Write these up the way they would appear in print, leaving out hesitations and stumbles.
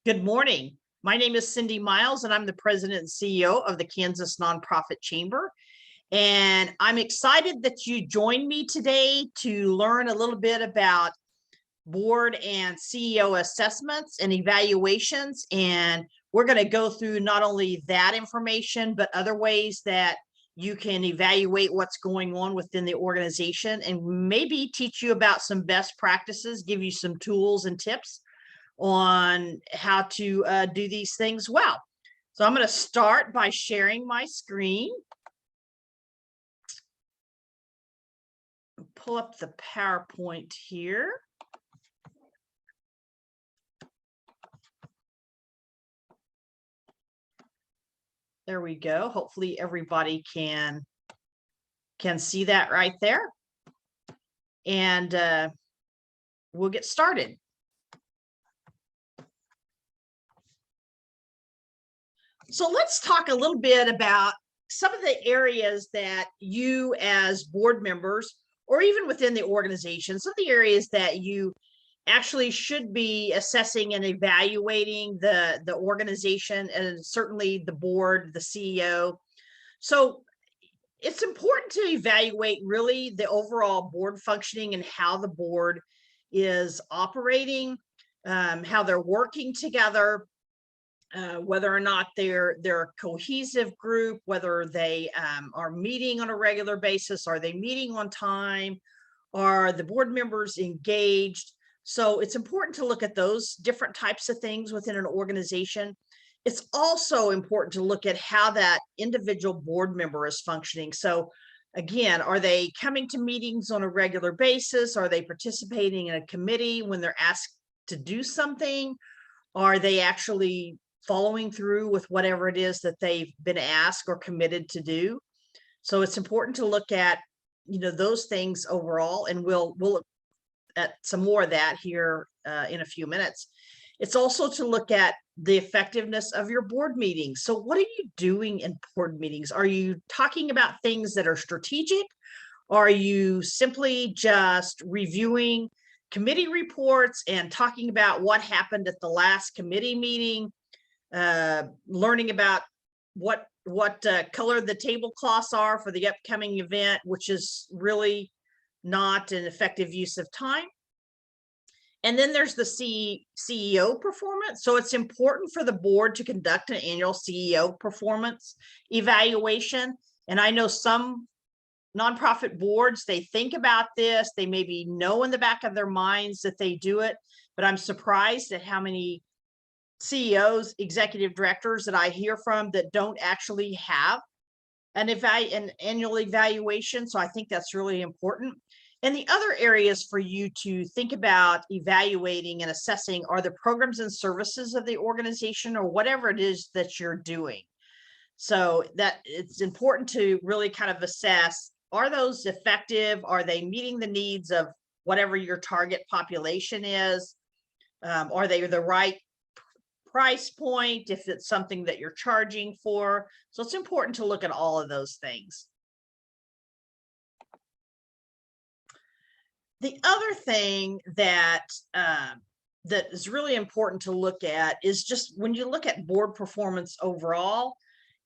Good morning. My name is Cindy Miles, and I'm the president and CEO of the Kansas Nonprofit Chamber. And I'm excited that you joined me today to learn a little bit about board and CEO assessments and evaluations. And we're going to go through not only that information, but other ways that you can evaluate what's going on within the organization and maybe teach you about some best practices, give you some tools and tips on how to do these things well. So I'm going to start by sharing my screen. Pull up the PowerPoint here. There we go. Hopefully everybody can see that right there. And we'll get started. So let's talk a little bit about some of the areas that you as board members, or even within the organization, some of the areas that you actually should be assessing and evaluating the organization, and certainly the board, the CEO. So it's important to evaluate really the overall board functioning and how the board is operating, how they're working together, whether or not they're a cohesive group, whether they are meeting on a regular basis, are they meeting on time, are the board members engaged? So it's important to look at those different types of things within an organization. It's also important to look at how that individual board member is functioning. So again, are they coming to meetings on a regular basis? Are they participating in a committee when they're asked to do something? Are they actually following through with whatever it is that they've been asked or committed to do? So it's important to look at, those things overall, and we'll look at some more of that here in a few minutes. It's also to look at the effectiveness of your board meetings. So what are you doing in board meetings? Are you talking about things that are strategic? Are you simply just reviewing committee reports and talking about what happened at the last committee meeting? Learning about what color the tablecloths are for the upcoming event, which is really not an effective use of time. And then there's the CEO performance. So it's important for the board to conduct an annual CEO performance evaluation. And I know some nonprofit boards, they think about this, they maybe know in the back of their minds that they do it, but I'm surprised at how many CEOs, executive directors that I hear from that don't actually have an annual evaluation. So I think that's really important. And the other areas for you to think about evaluating and assessing are the programs and services of the organization, or whatever it is that you're doing. So that it's important to really kind of assess, are those effective? Are they meeting the needs of whatever your target population is? Are they the right price point, if it's something that you're charging for? So it's important to look at all of those things. The other thing that that is really important to look at is just when you look at board performance overall,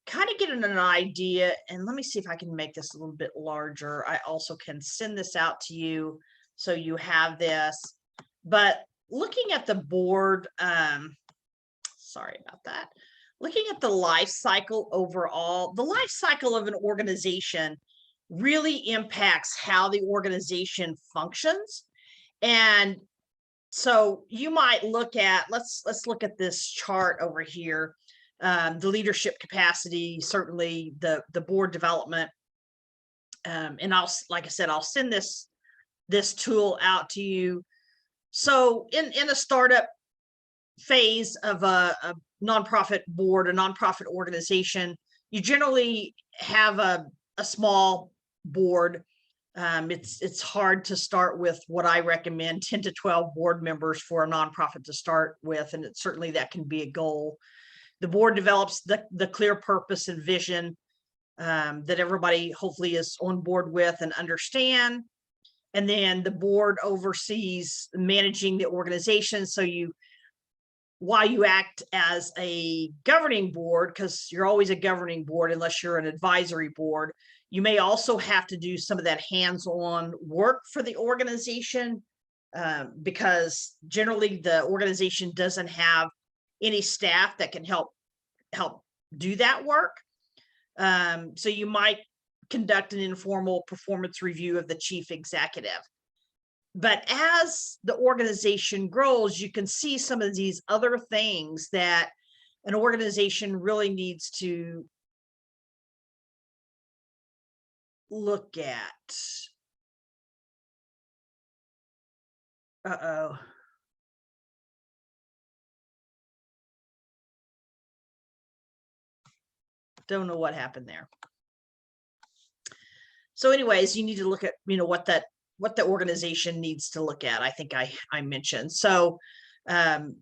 kind of getting an idea. And let me see if I can make this a little bit larger. I also can send this out to you so you have this. But looking at the board, sorry about that. Looking at the life cycle overall, the life cycle of an organization really impacts how the organization functions. And so you might look at, let's look at this chart over here. The leadership capacity, certainly the board development. And like I said, I'll send this tool out to you. So in a startup phase of a nonprofit board, a nonprofit organization, you generally have a small board. It's hard to start with what I recommend 10 to 12 board members for a nonprofit to start with, and certainly that can be a goal. The board develops the clear purpose and vision that everybody hopefully is on board with and understand. And then the board oversees managing the organization. So you while you act as a governing board, because you're always a governing board unless you're an advisory board, you may also have to do some of that hands-on work for the organization, because generally the organization doesn't have any staff that can help do that work. So you might conduct an informal performance review of the chief executive. But as the organization grows, you can see some of these other things that an organization really needs to look at. Uh-oh. Don't know what happened there. So anyways, you need to look at, what the organization needs to look at. I think I mentioned. So, when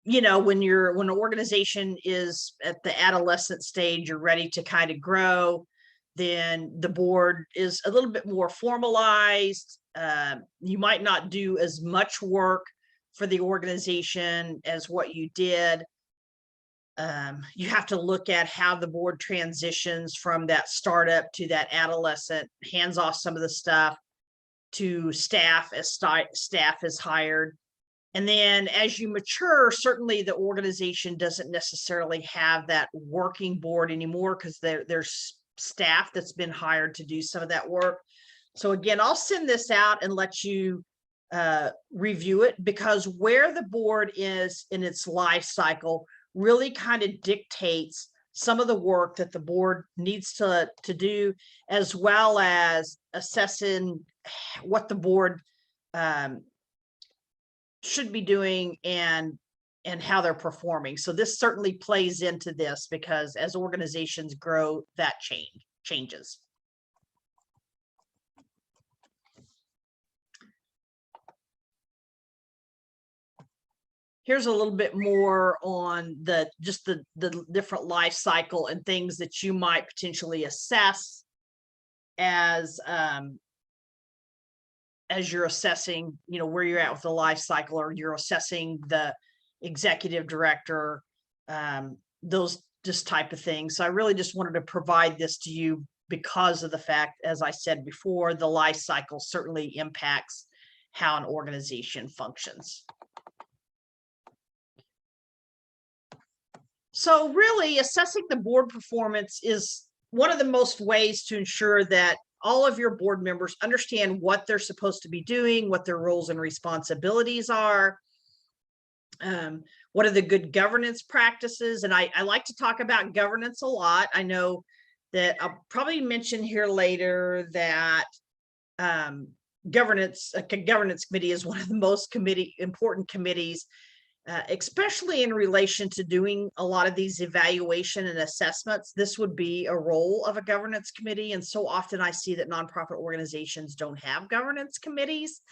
an organization is at the adolescent stage, you're ready to kind of grow, then the board is a little bit more formalized. You might not do as much work for the organization as what you did. You have to look at how the board transitions from that startup to that adolescent, hands off some of the stuff to staff as staff is hired. And then as you mature, certainly the organization doesn't necessarily have that working board anymore, because there's staff that's been hired to do some of that work. So again, I'll send this out and let you review it, because where the board is in its life cycle really kind of dictates some of the work that the board needs to do, as well as assessing what the board should be doing and how they're performing. So this certainly plays into this, because as organizations grow, that changes. Here's a little bit more on the different life cycle and things that you might potentially assess as you're assessing, where you're at with the life cycle, or you're assessing the executive director, those just type of things. So I really just wanted to provide this to you because of the fact, as I said before, the life cycle certainly impacts how an organization functions. So really, assessing the board performance is one of the most ways to ensure that all of your board members understand what they're supposed to be doing, what their roles and responsibilities are, what are the good governance practices. And I like to talk about governance a lot. I know that I'll probably mention here later that governance committee is one of the most important committees, especially in relation to doing a lot of these evaluation and assessments. This would be a role of a governance committee. And so often I see that nonprofit organizations don't have governance committees.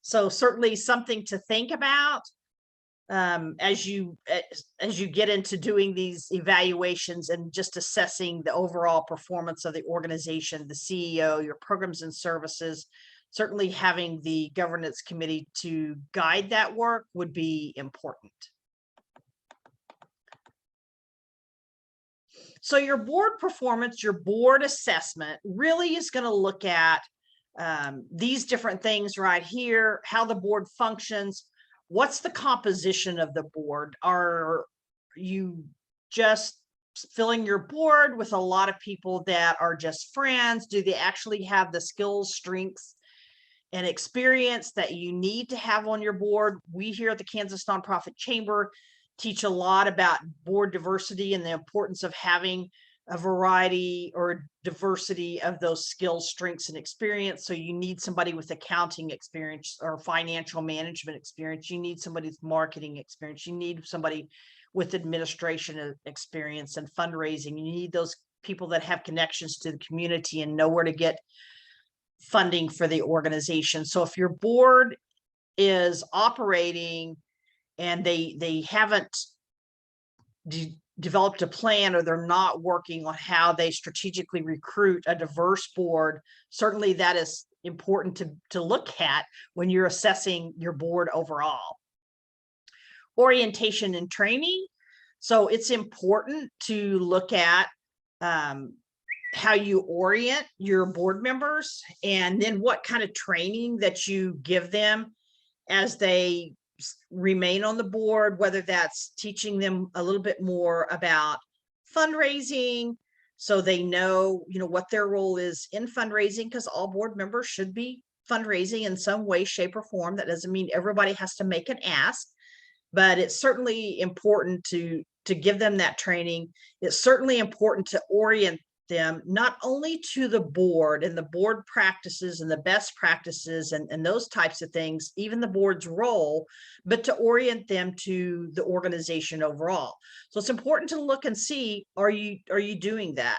So certainly something to think about as you get into doing these evaluations and just assessing the overall performance of the organization, the CEO, your programs and services. Certainly having the governance committee to guide that work would be important. So your board performance, your board assessment really is going to look at these different things right here, how the board functions, what's the composition of the board. Are you just filling your board with a lot of people that are just friends? Do they actually have the skills, strengths, and experience that you need to have on your board? We here at the Kansas Nonprofit Chamber teach a lot about board diversity and the importance of having a variety or diversity of those skills, strengths, and experience. So you need somebody with accounting experience or financial management experience. You need somebody with marketing experience. You need somebody with administration experience and fundraising. You need those people that have connections to the community and know where to get funding for the organization. So if your board is operating and they haven't developed a plan, or they're not working on how they strategically recruit a diverse board, certainly that is important to look at when you're assessing your board overall. orientation and training. So it's important to look at how you orient your board members, and then what kind of training that you give them as they remain on the board, whether that's teaching them a little bit more about fundraising, so they know, what their role is in fundraising, because all board members should be fundraising in some way, shape, or form. That doesn't mean everybody has to make an ask, but it's certainly important to give them that training. It's certainly important to orient them not only to the board and the board practices and the best practices and those types of things, even the board's role, but to orient them to the organization overall. So it's important to look and see, are you doing that?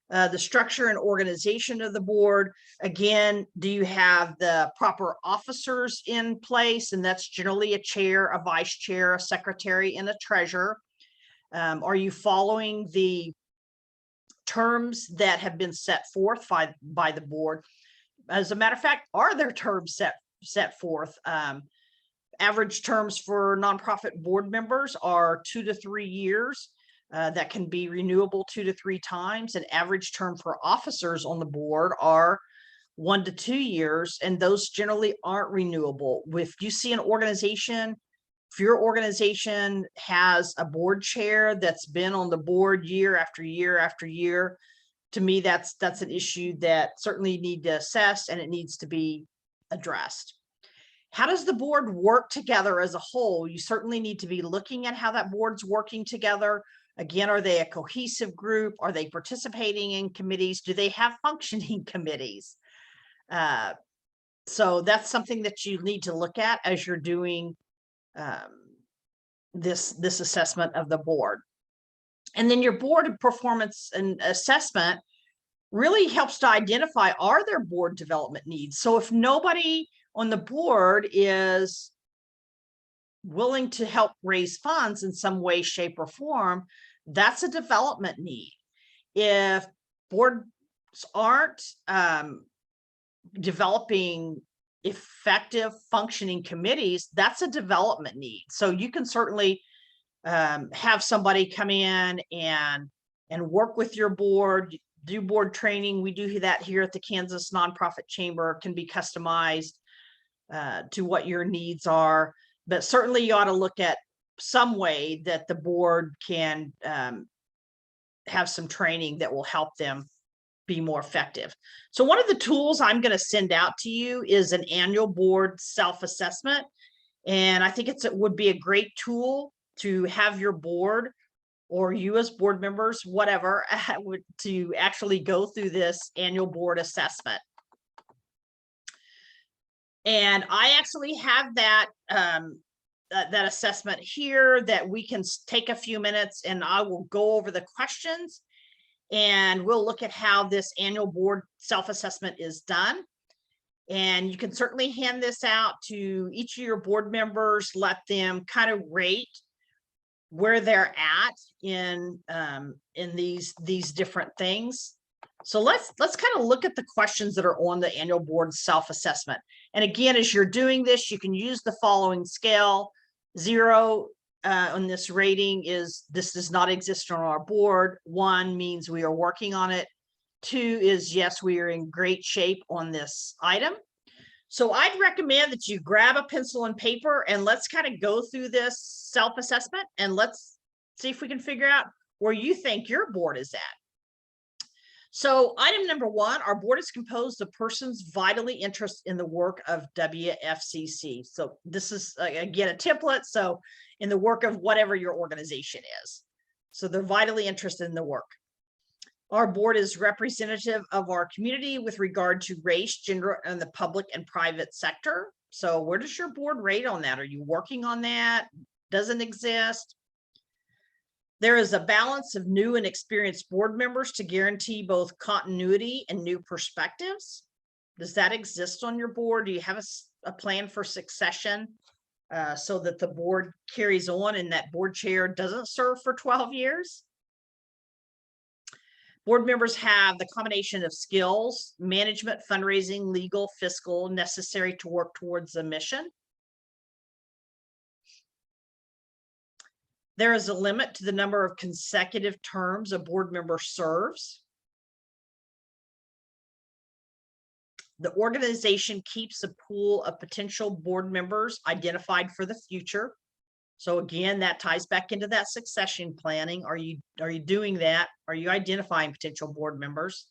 The structure and organization of the board. Again, do you have the proper officers in place? And that's generally a chair, a vice chair, a secretary, and a treasurer. Are you following the terms that have been set forth by the board? As a matter of fact, are there terms set forth? Average terms for nonprofit board members are 2 to 3 years. That can be renewable 2 to 3 times. An average term for officers on the board are 1 to 2 years, and those generally aren't renewable. If you see an organization, if your organization has a board chair that's been on the board year after year after year, to me, that's an issue that certainly you need to assess, and it needs to be addressed. How does the board work together as a whole? You certainly need to be looking at how that board's working together. Again, are they a cohesive group? Are they participating in committees? Do they have functioning committees? So that's something that you need to look at as you're doing this assessment of the board. And then your board performance and assessment really helps to identify, are there board development needs? So if nobody on the board is willing to help raise funds in some way, shape, or form, that's a development need. If boards aren't developing effective functioning committees, that's a development need. So you can certainly have somebody come in and work with your board, do board training. We do that here at the Kansas Nonprofit Chamber. It can be customized to what your needs are, but certainly you ought to look at some way that the board can have some training that will help them be more effective. So one of the tools I'm going to send out to you is an annual board self-assessment. And I think it would be a great tool to have your board, or you as board members, whatever, to actually go through this annual board assessment. And I actually have that that assessment here that we can take a few minutes, and I will go over the questions, and we'll look at how this annual board self-assessment is done. And you can certainly hand this out to each of your board members, let them kind of rate where they're at in these different things. So let's kind of look at the questions that are on the annual board self-assessment. And again, as you're doing this, you can use the following scale. 0 on this rating is this does not exist on our board. 1 means we are working on it. 2 is yes, we are in great shape on this item. So I'd recommend that you grab a pencil and paper, and let's kind of go through this self-assessment, and let's see if we can figure out where you think your board is at. So item number 1, our board is composed of persons vitally interested in the work of WFCC. So this is, again, a template. So in the work of whatever your organization is. So they're vitally interested in the work. Our board is representative of our community with regard to race, gender, and the public and private sector. So where does your board rate on that? Are you working on that? Doesn't exist? There is a balance of new and experienced board members to guarantee both continuity and new perspectives. Does that exist on your board? Do you have a plan for succession so that the board carries on and that board chair doesn't serve for 12 years? Board members have the combination of skills, management, fundraising, legal, fiscal, necessary to work towards the mission. There is a limit to the number of consecutive terms a board member serves. The organization keeps a pool of potential board members identified for the future. So again, that ties back into that succession planning. Are you doing that? Are you identifying potential board members?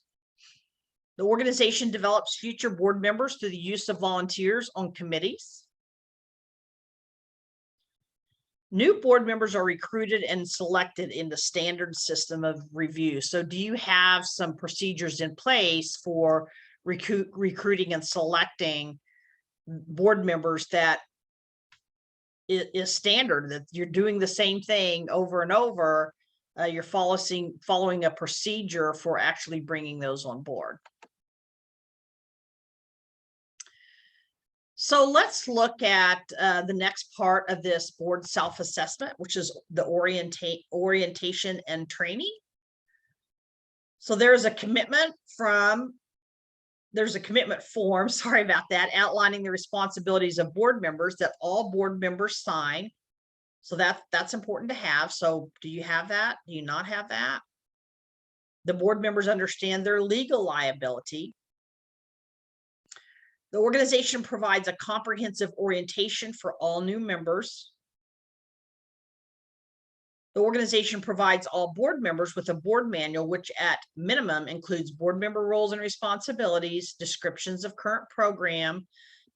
The organization develops future board members through the use of volunteers on committees. New board members are recruited and selected in the standard system of review. So do you have some procedures in place for recruiting and selecting board members that is standard, that you're doing the same thing over and over? You're following a procedure for actually bringing those on board. So let's look at the next part of this board self-assessment, which is the orientation and training. So there's a commitment form, sorry about that, outlining the responsibilities of board members that all board members sign. So that's important to have. So do you have that? Do you not have that? The board members understand their legal liability. The organization provides a comprehensive orientation for all new members. The organization provides all board members with a board manual, which at minimum includes board member roles and responsibilities, descriptions of current program,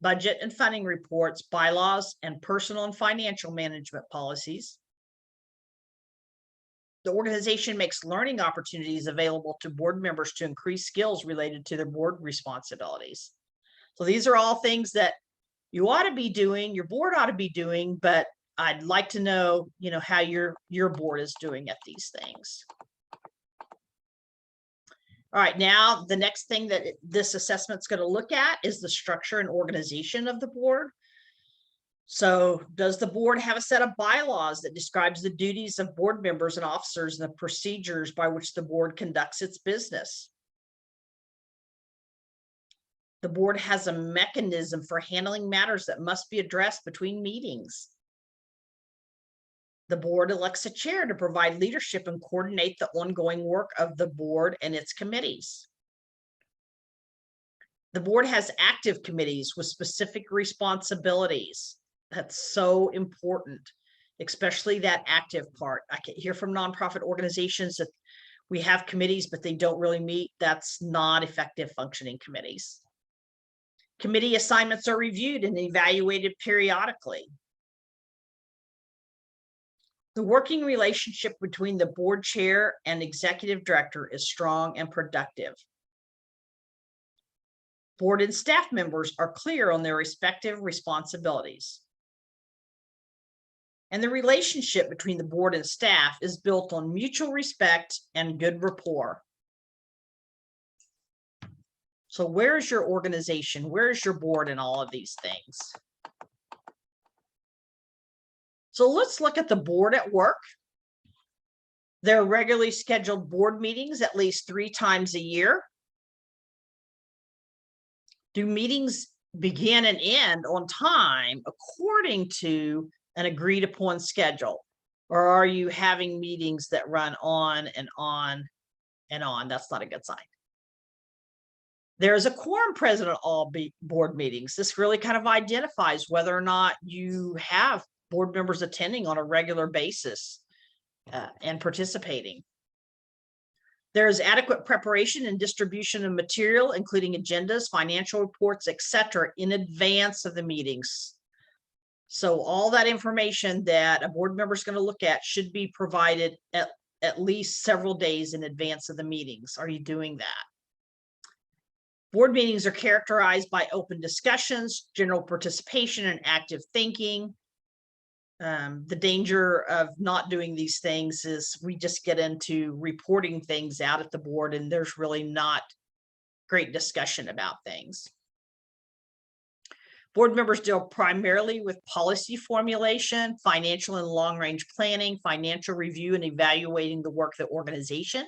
budget and funding reports, bylaws, and personal and financial management policies. The organization makes learning opportunities available to board members to increase skills related to their board responsibilities. So these are all things that you ought to be doing, your board ought to be doing, but I'd like to know, how your board is doing at these things. All right, now the next thing that this assessment's going to look at is the structure and organization of the board. So does the board have a set of bylaws that describes the duties of board members and officers and the procedures by which the board conducts its business? The board has a mechanism for handling matters that must be addressed between meetings. The board elects a chair to provide leadership and coordinate the ongoing work of the board and its committees. The board has active committees with specific responsibilities. That's so important, especially that active part. I can hear from nonprofit organizations that we have committees, but they don't really meet. That's not effective functioning committees. Committee assignments are reviewed and evaluated periodically. The working relationship between the board chair and executive director is strong and productive. Board and staff members are clear on their respective responsibilities. And the relationship between the board and staff is built on mutual respect and good rapport. So where's your organization? Where's your board in all of these things? So let's look at the board at work. There are regularly scheduled board meetings at least 3 times a year. Do meetings begin and end on time according to an agreed upon schedule? Or are you having meetings that run on and on and on? That's not a good sign. There's a quorum present at all board meetings. This really kind of identifies whether or not you have board members attending on a regular basis and participating. There's adequate preparation and distribution of material, including agendas, financial reports, etc., in advance of the meetings. So all that information that a board member is going to look at should be provided at least several days in advance of the meetings. Are you doing that? Board meetings are characterized by open discussions, general participation, and active thinking. The danger of not doing these things is we just get into reporting things out at the board and there's really not great discussion about things. Board members deal primarily with policy formulation, financial and long-range planning, financial review, and evaluating the work of the organization.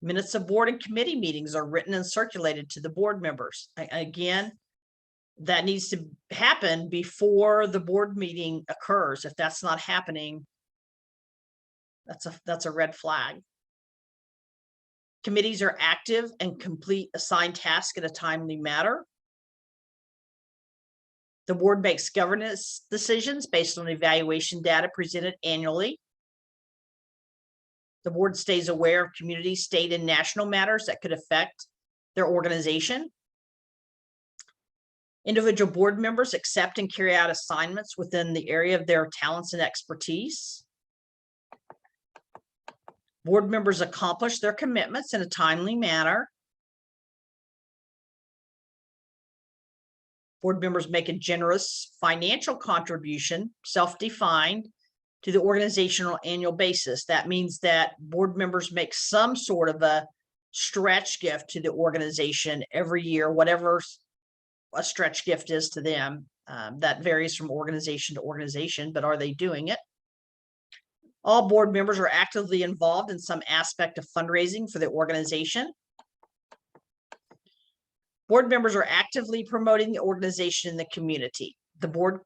Minutes of board and committee meetings are written and circulated to the board members. Again, that needs to happen before the board meeting occurs. If that's not happening, that's a red flag. Committees are active and complete assigned tasks in a timely manner. The board makes governance decisions based on evaluation data presented annually. The board stays aware of community, state, and national matters that could affect their organization. Individual board members accept and carry out assignments within the area of their talents and expertise. Board members accomplish their commitments in a timely manner. Board members make a generous financial contribution, self-defined, to the organizational annual basis. That means that board members make some sort of a stretch gift to the organization every year, whatever a stretch gift is to them. That varies from organization to organization, but are they doing it? All board members are actively involved in some aspect of fundraising for the organization. Board members are actively promoting the organization in the community. The board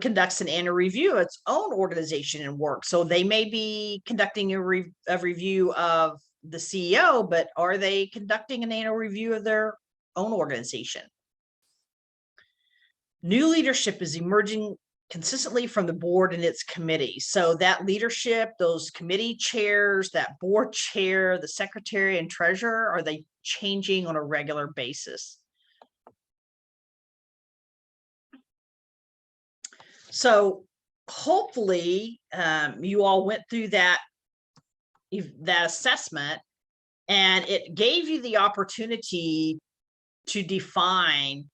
conducts an annual review of its own organization and work. So they may be conducting a review of the CEO, but are they conducting an annual review of their own organization? New leadership is emerging consistently from the board and its committees. So that leadership, those committee chairs, that board chair, the secretary and treasurer, are they changing on a regular basis? So hopefully you all went through that assessment, and it gave you the opportunity to define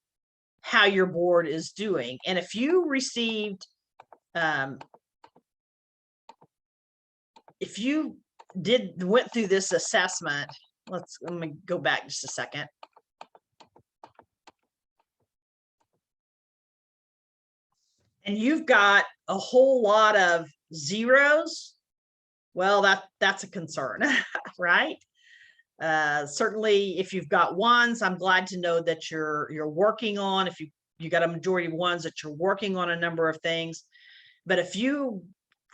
how your board is doing. And if you received, if you went through this assessment, let me go back just a second. And you've got a whole lot of zeros, well, that's a concern, right? Certainly, if you've got ones, I'm glad to know that you're working on. If you got a majority of ones, that you're working on a number of things. But if you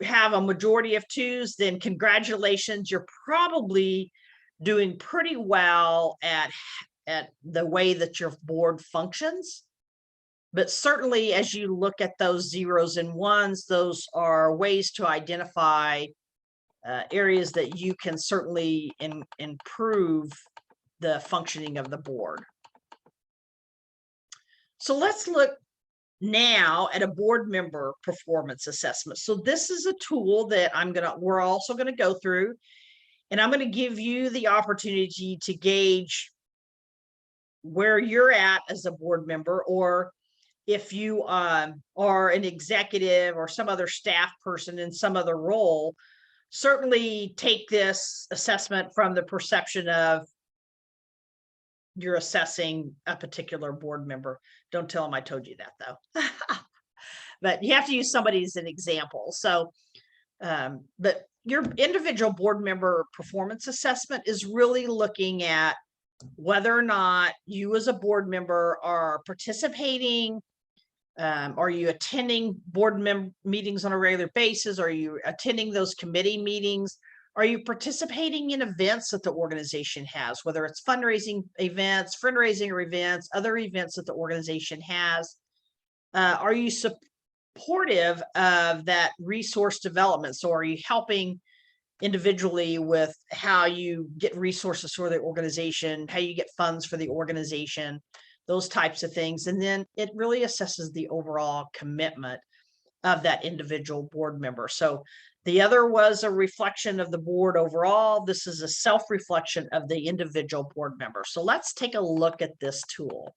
have a majority of twos, then congratulations, you're probably doing pretty well at the way that your board functions. But certainly, as you look at those zeros and ones, those are ways to identify areas that you can certainly improve the functioning of the board. So let's look now at a board member performance assessment. So this is a tool that we're also going to go through, and I'm going to give you the opportunity to gauge where you're at as a board member, or if you are an executive or some other staff person in some other role. Certainly take this assessment from the perception of you're assessing a particular board member. Don't tell them I told you that, though. But you have to use somebody as an example. So, but your individual board member performance assessment is really looking at whether or not you as a board member are participating. Are you attending board meetings on a regular basis? Are you attending those committee meetings? Are you participating in events that the organization has, whether it's fundraising events, fundraising events, other events that the organization has? Are you supportive of that resource development? So are you helping individually with how you get resources for the organization, how you get funds for the organization, those types of things. And then it really assesses the overall commitment of that individual board member. So the other was a reflection of the board overall. This is a self-reflection of the individual board member. So let's take a look at this tool.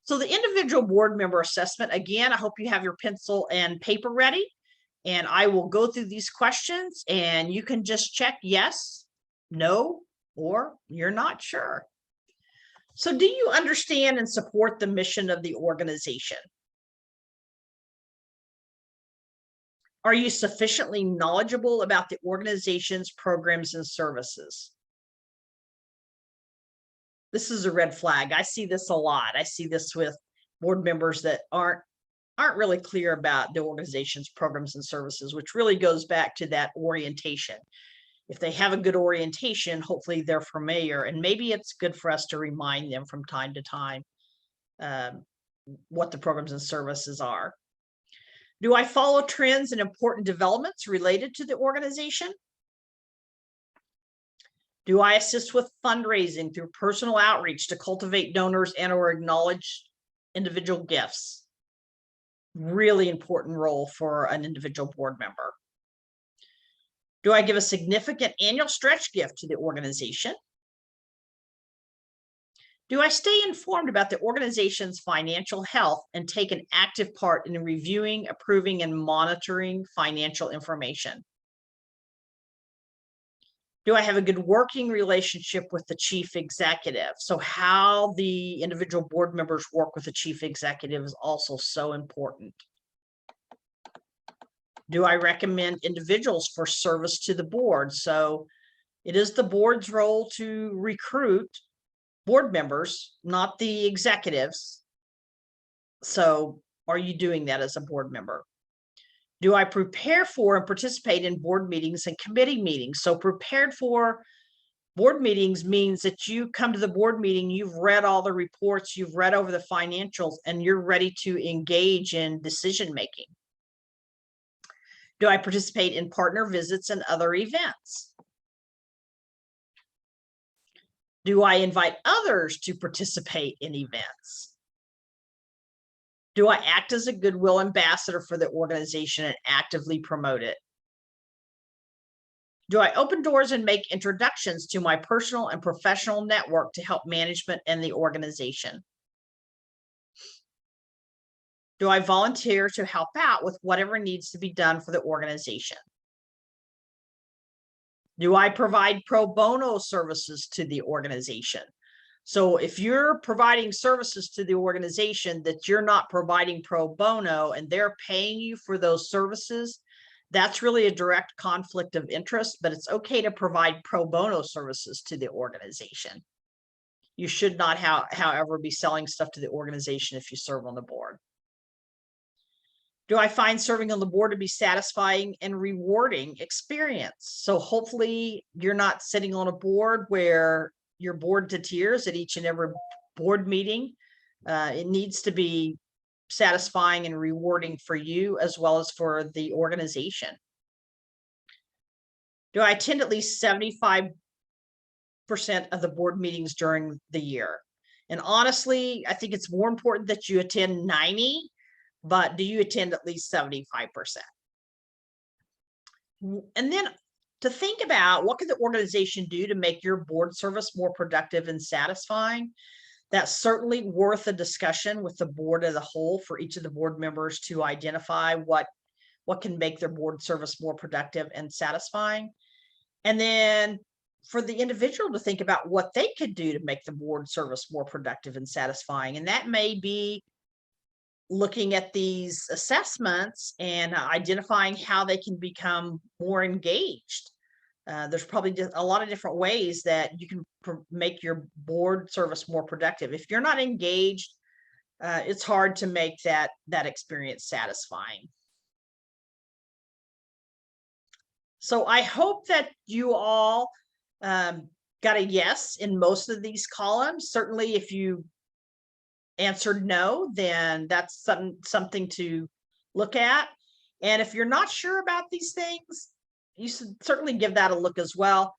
So the individual board member assessment, again, I hope you have your pencil and paper ready, and I will go through these questions and you can just check yes, no, or you're not sure. So do you understand and support the mission of the organization? Are you sufficiently knowledgeable about the organization's programs and services? This is a red flag. I see this a lot. I see this with board members that aren't really clear about the organization's programs and services, which really goes back to that orientation. If they have a good orientation, hopefully they're familiar, and maybe it's good for us to remind them from time to time what the programs and services are. Do I follow trends and important developments related to the organization? Do I assist with fundraising through personal outreach to cultivate donors and or acknowledge individual gifts? Really important role for an individual board member. Do I give a significant annual stretch gift to the organization? Do I stay informed about the organization's financial health and take an active part in reviewing, approving, and monitoring financial information? Do I have a good working relationship with the chief executive? So how the individual board members work with the chief executive is also so important. Do I recommend individuals for service to the board? So it is the board's role to recruit board members, not the executives. So are you doing that as a board member? Do I prepare for and participate in board meetings and committee meetings? So prepared for board meetings means that you come to the board meeting, you've read all the reports, you've read over the financials, and you're ready to engage in decision making. Do I participate in partner visits and other events? Do I invite others to participate in events? Do I act as a goodwill ambassador for the organization and actively promote it? Do I open doors and make introductions to my personal and professional network to help management and the organization? Do I volunteer to help out with whatever needs to be done for the organization? Do I provide pro bono services to the organization? So if you're providing services to the organization that you're not providing pro bono and they're paying you for those services, that's really a direct conflict of interest, but it's okay to provide pro bono services to the organization. You should not, however, be selling stuff to the organization if you serve on the board. Do I find serving on the board to be satisfying and rewarding experience? So hopefully you're not sitting on a board where you're bored to tears at each and every board meeting. It needs to be satisfying and rewarding for you as well as for the organization. Do I attend at least 75% of the board meetings during the year? And honestly, I think it's more important that you attend 90, but do you attend at least 75%? And then to think about what can the organization do to make your board service more productive and satisfying. That's certainly worth a discussion with the board as a whole for each of the board members to identify what can make their board service more productive and satisfying. And then for the individual to think about what they could do to make the board service more productive and satisfying. And that may be looking at these assessments and identifying how they can become more engaged. There's probably a lot of different ways that you can make your board service more productive. If you're not engaged, it's hard to make that experience satisfying. So I hope that you all got a yes in most of these columns. Certainly, if you answered no, then that's something to look at. And if you're not sure about these things, you should certainly give that a look as well.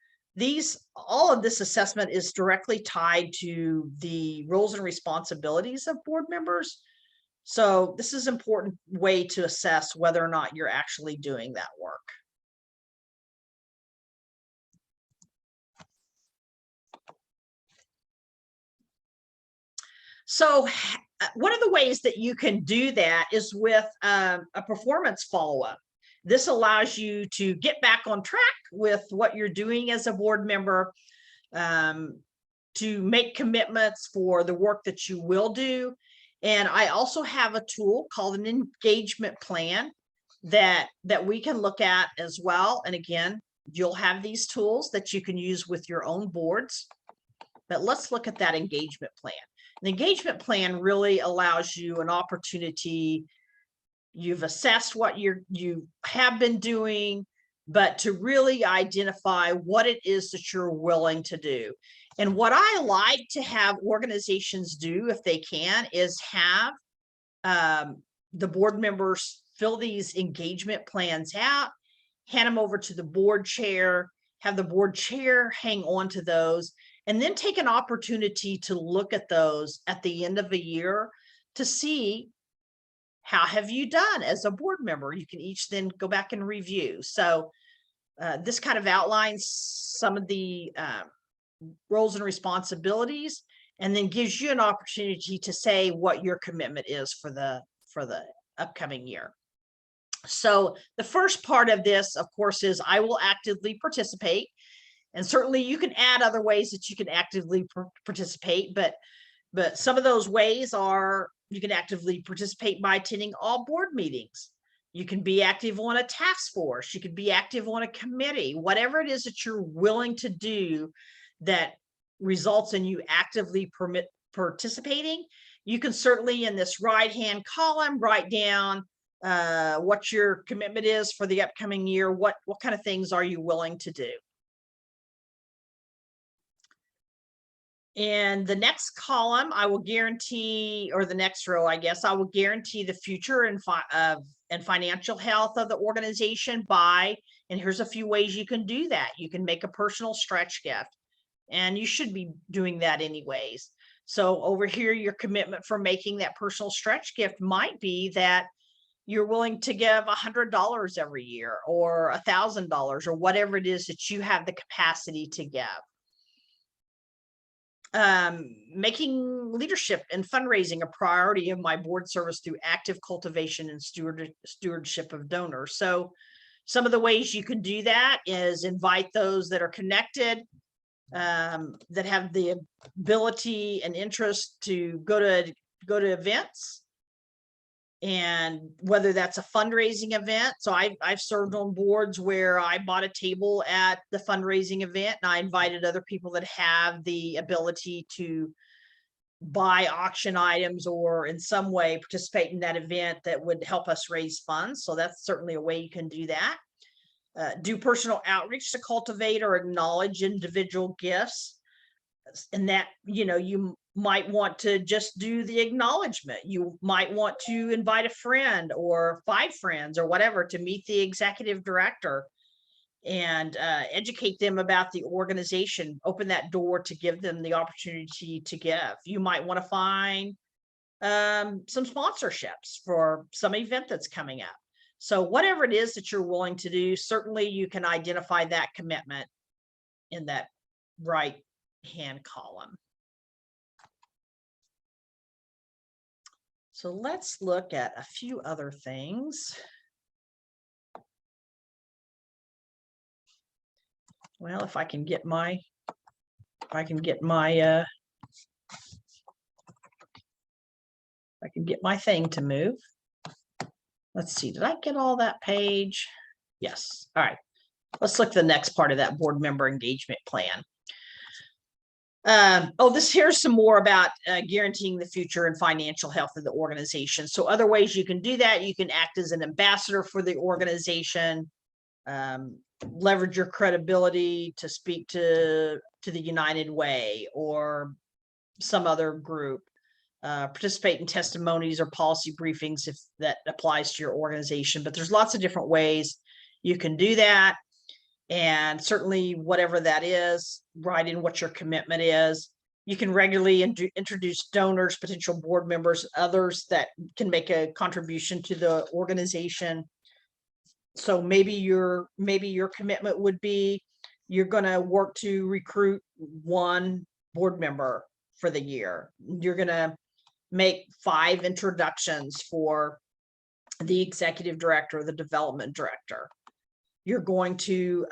All of this assessment is directly tied to the roles and responsibilities of board members. So this is an important way to assess whether or not you're actually doing that work. So one of the ways that you can do that is with a performance follow-up. This allows you to get back on track with what you're doing as a board member, to make commitments for the work that you will do. And I also have a tool called an engagement plan that we can look at as well. And again, you'll have these tools that you can use with your own boards. But let's look at that engagement plan. The engagement plan really allows you an opportunity. You've assessed what you have been doing, but to really identify what it is that you're willing to do. And what I like to have organizations do, if they can, is have the board members fill these engagement plans out, hand them over to the board chair, have the board chair hang on to those, and then take an opportunity to look at those at the end of a year to see how have you done as a board member. You can each then go back and review. So this kind of outlines some of the roles and responsibilities, and then gives you an opportunity to say what your commitment is for the upcoming year. So the first part of this, of course, is I will actively participate. And certainly you can add other ways that you can actively participate, but some of those ways are you can actively participate by attending all board meetings. You can be active on a task force. You could be active on a committee, whatever it is that you're willing to do that results in you actively participating. You can certainly in this right-hand column write down what your commitment is for the upcoming year. What kind of things are you willing to do? And the next column, I will guarantee, or the next row, I guess, I will guarantee the future and financial health of the organization by, and here's a few ways you can do that. You can make a personal stretch gift, and you should be doing that anyways. So over here, your commitment for making that personal stretch gift might be that you're willing to give $100 every year, or $1,000, or whatever it is that you have the capacity to give. Making leadership and fundraising a priority of my board service through active cultivation and stewardship of donors. So some of the ways you can do that is invite those that are connected, that have the ability and interest to go to events, and whether that's a fundraising event. So I've served on boards where I bought a table at the fundraising event, and I invited other people that have the ability to buy auction items or in some way participate in that event that would help us raise funds. So that's certainly a way you can do that. Do personal outreach to cultivate or acknowledge individual gifts. And that, you might want to just do the acknowledgement. You might want to invite a friend or 5 friends or whatever to meet the executive director and educate them about the organization, open that door to give them the opportunity to give. You might want to find some sponsorships for some event that's coming up. So whatever it is that you're willing to do, certainly you can identify that commitment in that right hand column. So let's look at a few other things. Well, if I can get my thing to move. Let's see, did I get all that page? Yes. All right. Let's look at the next part of that board member engagement plan. Here's some more about guaranteeing the future and financial health of the organization. So other ways you can do that, you can act as an ambassador for the organization, leverage your credibility to speak to the United Way or some other group, participate in testimonies or policy briefings if that applies to your organization. But there's lots of different ways you can do that. And certainly whatever that is, write in what your commitment is. You can regularly introduce donors, potential board members, others that can make a contribution to the organization. So maybe your commitment would be you're going to work to recruit 1 board member for the year. You're going to make 5 introductions for the executive director or the development director. You're going to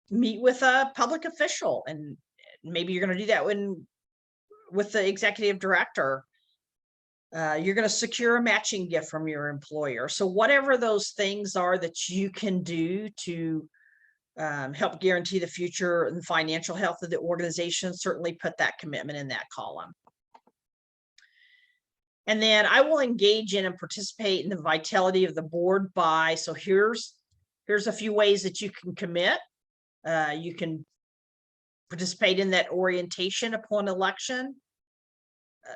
meet with a public official, and maybe you're going to do that with the executive director. You're going to secure a matching gift from your employer. So whatever those things are that you can do to help guarantee the future and financial health of the organization. Certainly put that commitment in that column. And then I will engage in and participate in the vitality of the board by, so here's a few ways that you can commit. You can participate in that orientation upon election.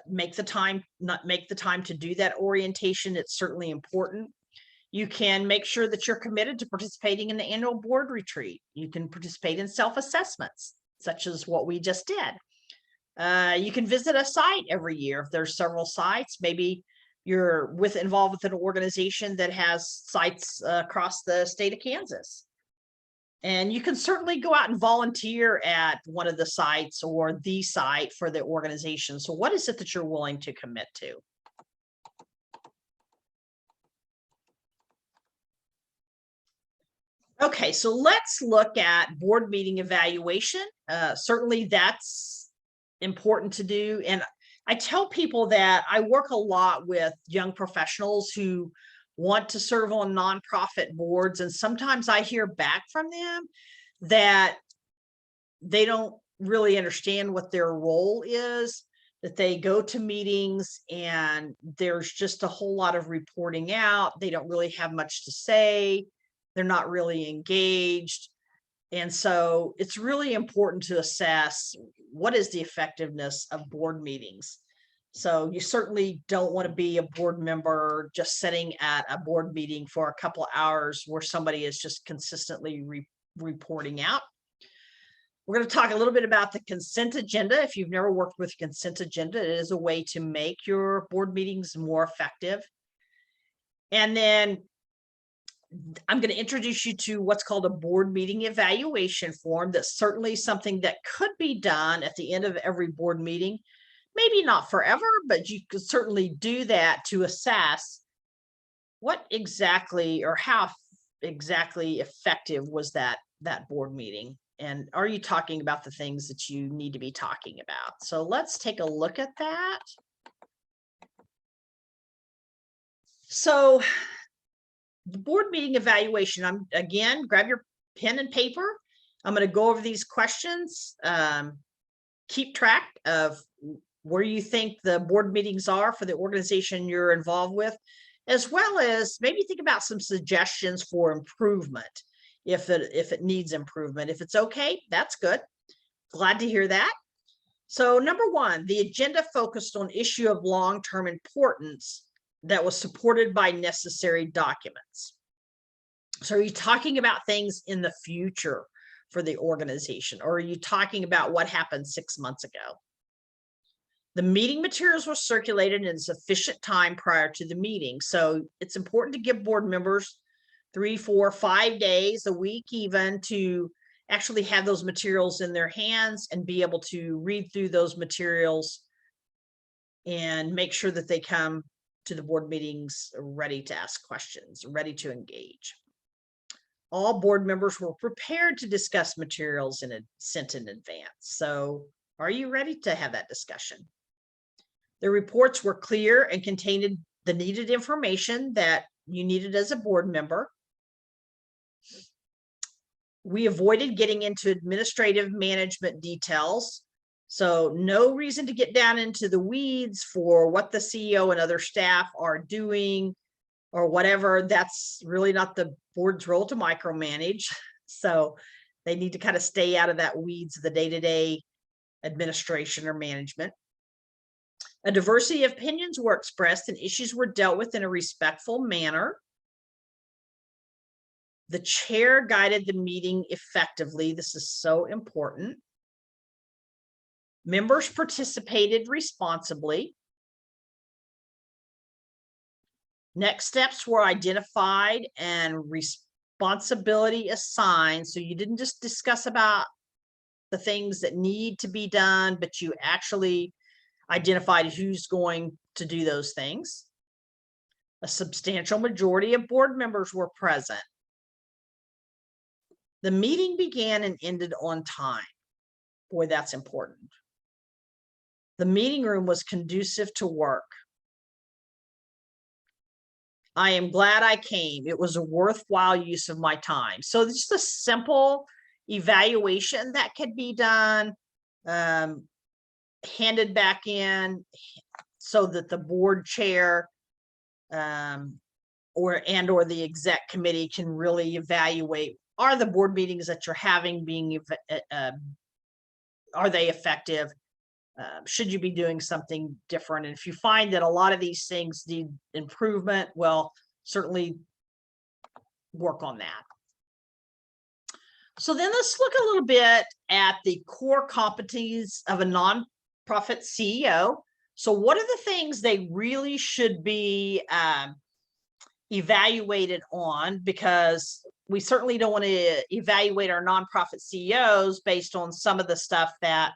Make the time to do that orientation. It's certainly important. You can make sure that you're committed to participating in the annual board retreat. You can participate in self-assessments, such as what we just did. You can visit a site every year. If there's several sites, maybe you're involved with an organization that has sites across the state of Kansas. And you can certainly go out and volunteer at one of the sites or the site for the organization. So what is it that you're willing to commit to? Okay, so let's look at board meeting evaluation. Certainly that's important to do. And I tell people that I work a lot with young professionals who want to serve on nonprofit boards. And sometimes I hear back from them that they don't really understand what their role is, that they go to meetings and there's just a whole lot of reporting out. They don't really have much to say. They're not really engaged. And so it's really important to assess what is the effectiveness of board meetings. So you certainly don't want to be a board member just sitting at a board meeting for a couple of hours where somebody is just consistently reporting out. We're going to talk a little bit about the consent agenda. If you've never worked with consent agenda, it is a way to make your board meetings more effective. And then I'm going to introduce you to what's called a board meeting evaluation form. That's certainly something that could be done at the end of every board meeting. Maybe not forever, but you could certainly do that to assess what exactly or how exactly effective was that board meeting. And are you talking about the things that you need to be talking about? So let's take a look at that. So the board meeting evaluation, again, grab your pen and paper. I'm going to go over these questions. Keep track of where you think the board meetings are for the organization you're involved with, as well as maybe think about some suggestions for improvement if it needs improvement. If it's okay, that's good. Glad to hear that. So number one, the agenda focused on issue of long-term importance that was supported by necessary documents. So are you talking about things in the future for the organization, or are you talking about what happened 6 months ago? The meeting materials were circulated in sufficient time prior to the meeting. So it's important to give board members 3, 4, 5 days, a week even, to actually have those materials in their hands and be able to read through those materials and make sure that they come to the board meetings ready to ask questions, ready to engage. All board members were prepared to discuss materials sent in advance. So are you ready to have that discussion? The reports were clear and contained the needed information that you needed as a board member. We avoided getting into administrative management details. So no reason to get down into the weeds for what the CEO and other staff are doing or whatever. That's really not the board's role to micromanage. So they need to kind of stay out of that weeds of the day-to-day administration or management. A diversity of opinions were expressed and issues were dealt with in a respectful manner. The chair guided the meeting effectively. This is so important. Members participated responsibly. Next steps were identified and responsibility assigned. So you didn't just discuss about the things that need to be done, but you actually identified who's going to do those things. A substantial majority of board members were present. The meeting began and ended on time. Boy, that's important. The meeting room was conducive to work. I am glad I came. It was a worthwhile use of my time. So just a simple evaluation that could be done, handed back in so that the board chair or the exec committee can really evaluate, are the board meetings that you're having are they effective? Should you be doing something different? And if you find that a lot of these things need improvement, well, certainly work on that. So then let's look a little bit at the core competencies of a nonprofit CEO. So what are the things they really should be evaluated on? Because we certainly don't want to evaluate our nonprofit CEOs based on some of the stuff that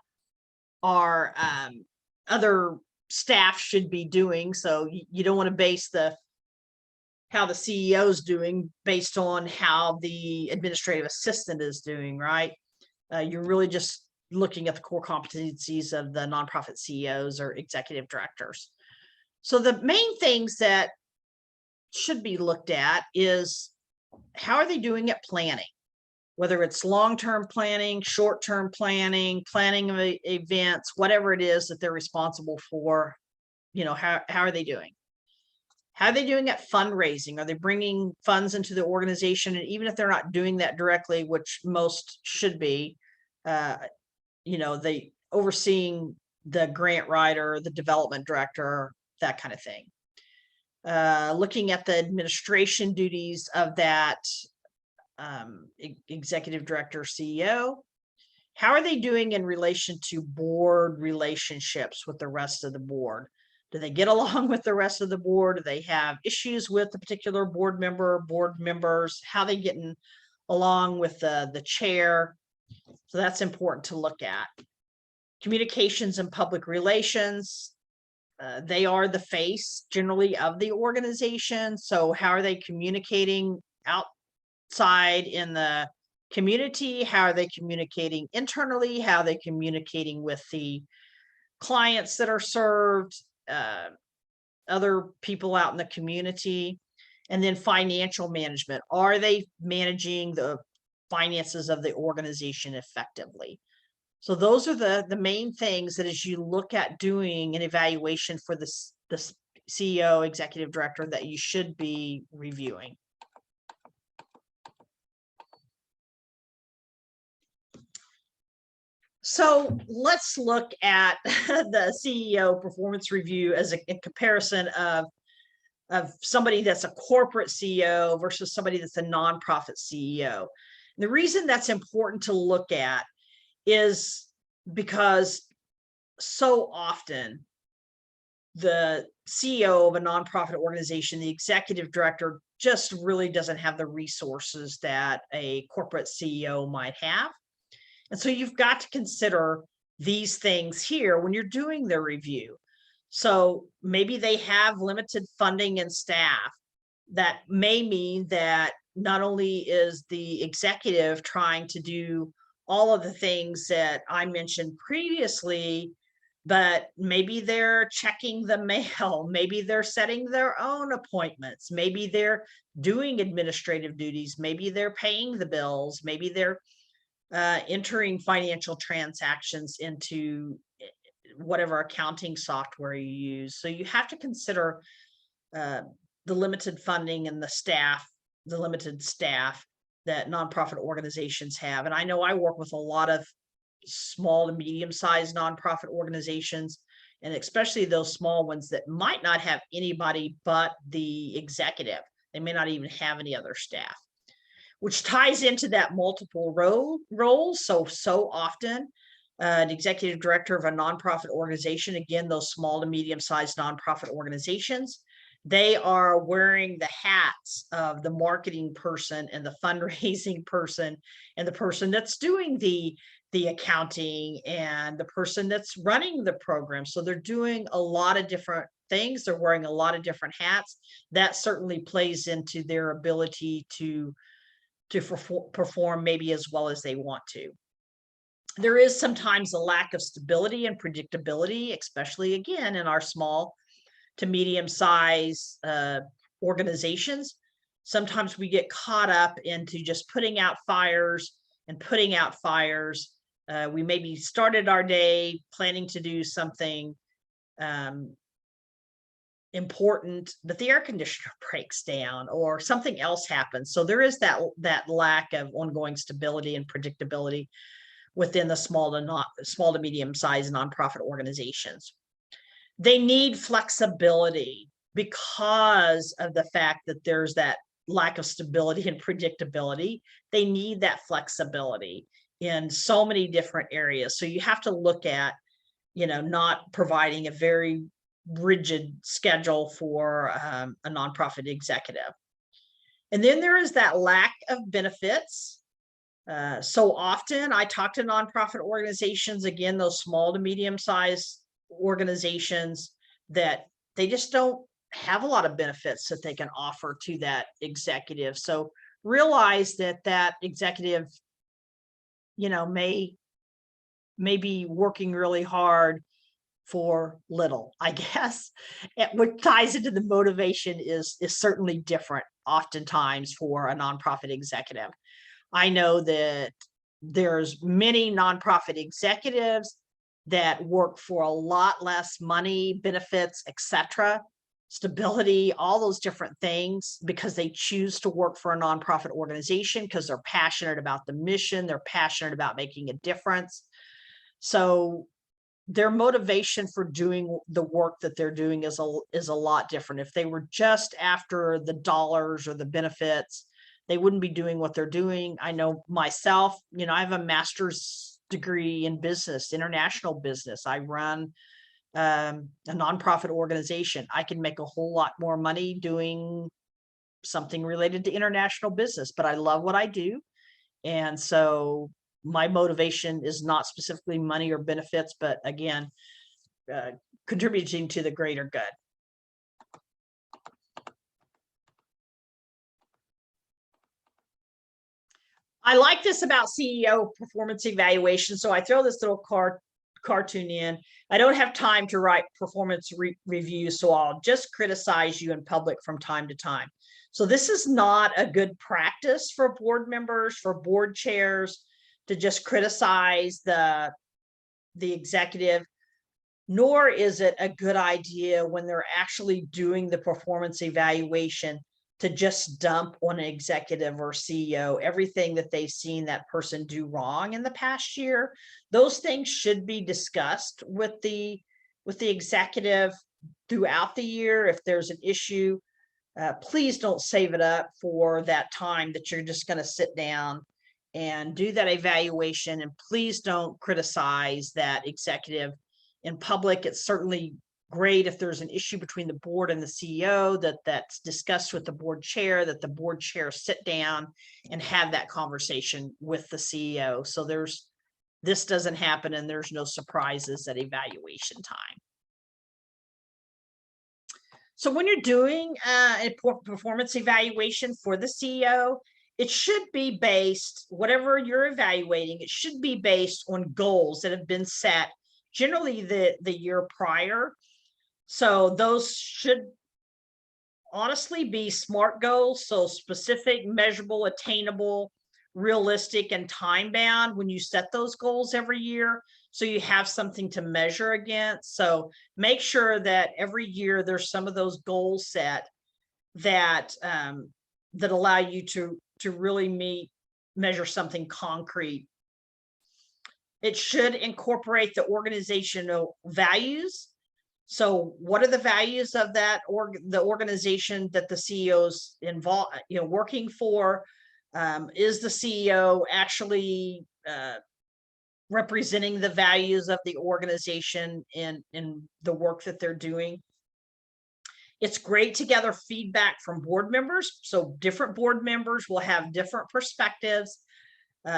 our other staff should be doing. So you don't want to base how the CEO is doing based on how the administrative assistant is doing, right? You're really just looking at the core competencies of the nonprofit CEOs or executive directors. So the main things that should be looked at is, how are they doing at planning? Whether it's long-term planning, short-term planning, planning of events, whatever it is that they're responsible for, how are they doing? How are they doing at fundraising? Are they bringing funds into the organization? And even if they're not doing that directly, which most should be, they overseeing the grant writer, the development director, that kind of thing. Looking at the administration duties of that executive director, CEO. How are they doing in relation to board relationships with the rest of the board? Do they get along with the rest of the board? Do they have issues with the particular board members? How are they getting along with the chair? So that's important to look at. Communications and public relations. They are the face generally of the organization. So how are they communicating outside in the community? How are they communicating internally? How are they communicating with the clients that are served, other people out in the community? And then financial management. Are they managing the finances of the organization effectively? So those are the main things that, as you look at doing an evaluation for the CEO, executive director, that you should be reviewing. So let's look at the CEO performance review as a comparison of somebody that's a corporate CEO versus somebody that's a nonprofit CEO. And the reason that's important to look at is because so often the CEO of a nonprofit organization, the executive director, just really doesn't have the resources that a corporate CEO might have. And so you've got to consider these things here when you're doing the review. So maybe they have limited funding and staff. That may mean that not only is the executive trying to do all of the things that I mentioned previously, but maybe they're checking the mail, maybe they're setting their own appointments, maybe they're doing administrative duties, maybe they're paying the bills, maybe they're entering financial transactions into whatever accounting software you use. So you have to consider the limited funding and the limited staff that nonprofit organizations have. And I know I work with a lot of small to medium-sized nonprofit organizations, and especially those small ones that might not have anybody but the executive. They may not even have any other staff, which ties into that multiple roles. So often an executive director of a nonprofit organization, again, those small to medium-sized nonprofit organizations, they are wearing the hats of the marketing person and the fundraising person and the person that's doing the accounting and the person that's running the program. So they're doing a lot of different things. They're wearing a lot of different hats. That certainly plays into their ability to perform maybe as well as they want to. There is sometimes a lack of stability and predictability, especially again in our small to medium size organizations, sometimes we get caught up into just putting out fires and putting out fires. We maybe started our day planning to do something important, but the air conditioner breaks down or something else happens. So there is that lack of ongoing stability and predictability within the small to medium sized nonprofit organizations. They need flexibility because of the fact that there's that lack of stability and predictability. They need that flexibility in so many different areas. So you have to look at, not providing a very rigid schedule for a nonprofit executive. And then there is that lack of benefits. So often I talk to nonprofit organizations, again, those small to medium sized organizations, that they just don't have a lot of benefits that they can offer to that executive. So realize that executive, may be working really hard for little, I guess. What ties into the motivation is certainly different oftentimes for a nonprofit executive. I know that there's many nonprofit executives that work for a lot less money, benefits, etc., stability, all those different things, because they choose to work for a nonprofit organization because they're passionate about the mission, they're passionate about making a difference. So their motivation for doing the work that they're doing is a lot different. If they were just after the dollars or the benefits, they wouldn't be doing what they're doing. I know myself, I have a master's degree in business, international business. I run a nonprofit organization. I can make a whole lot more money doing something related to international business, but I love what I do. And so my motivation is not specifically money or benefits, but again, contributing to the greater good. I like this about CEO performance evaluation. So I throw this little cartoon in. I don't have time to write performance reviews, so I'll just criticize you in public from time to time. So this is not a good practice for board members, for board chairs, to just criticize the executive, nor is it a good idea when they're actually doing the performance evaluation to just dump on an executive or CEO everything that they've seen that person do wrong in the past year. Those things should be discussed with the executive throughout the year. If there's an issue, please don't save it up for that time that you're just going to sit down and do that evaluation. And please don't criticize that executive in public. It's certainly great if there's an issue between the board and the CEO that's discussed with the board chair, that the board chair sit down and have that conversation with the CEO. So this doesn't happen and there's no surprises at evaluation time. So when you're doing a performance evaluation for the CEO, it should be based, whatever you're evaluating, it should be based on goals that have been set generally the year prior. So those should honestly be SMART goals. So specific, measurable, attainable, realistic, and time bound when you set those goals every year. So you have something to measure against. So make sure that every year there's some of those goals set that that allow you to really measure something concrete. It should incorporate the organizational values. So what are the values of that the organization that the CEO's involved, working for? Is the CEO actually representing the values of the organization in the work that they're doing? It's great to gather feedback from board members. So different board members will have different perspectives,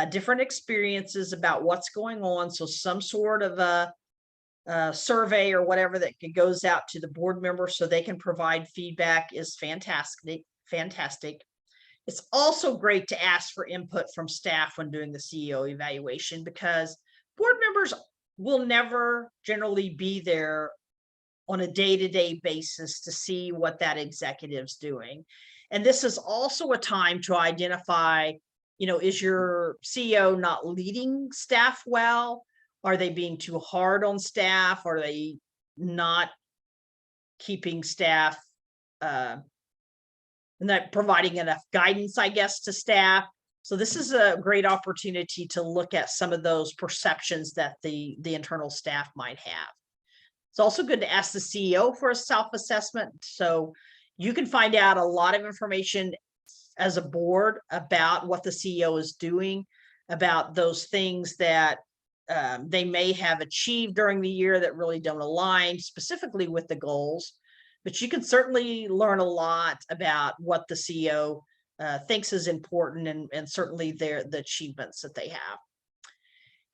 different experiences about what's going on. So some sort of a survey or whatever that goes out to the board members so they can provide feedback is fantastic. It's also great to ask for input from staff when doing the CEO evaluation, because board members will never generally be there on a day-to-day basis to see what that executive's doing. And this is also a time to identify, is your CEO not leading staff well? Are they being too hard on staff? Are they not keeping staff and not providing enough guidance, I guess, to staff? So this is a great opportunity to look at some of those perceptions that the internal staff might have. It's also good to ask the CEO for a self-assessment. So you can find out a lot of information as a board about what the CEO is doing, about those things that they may have achieved during the year that really don't align specifically with the goals. But you can certainly learn a lot about what the CEO thinks is important, and certainly the achievements that they have.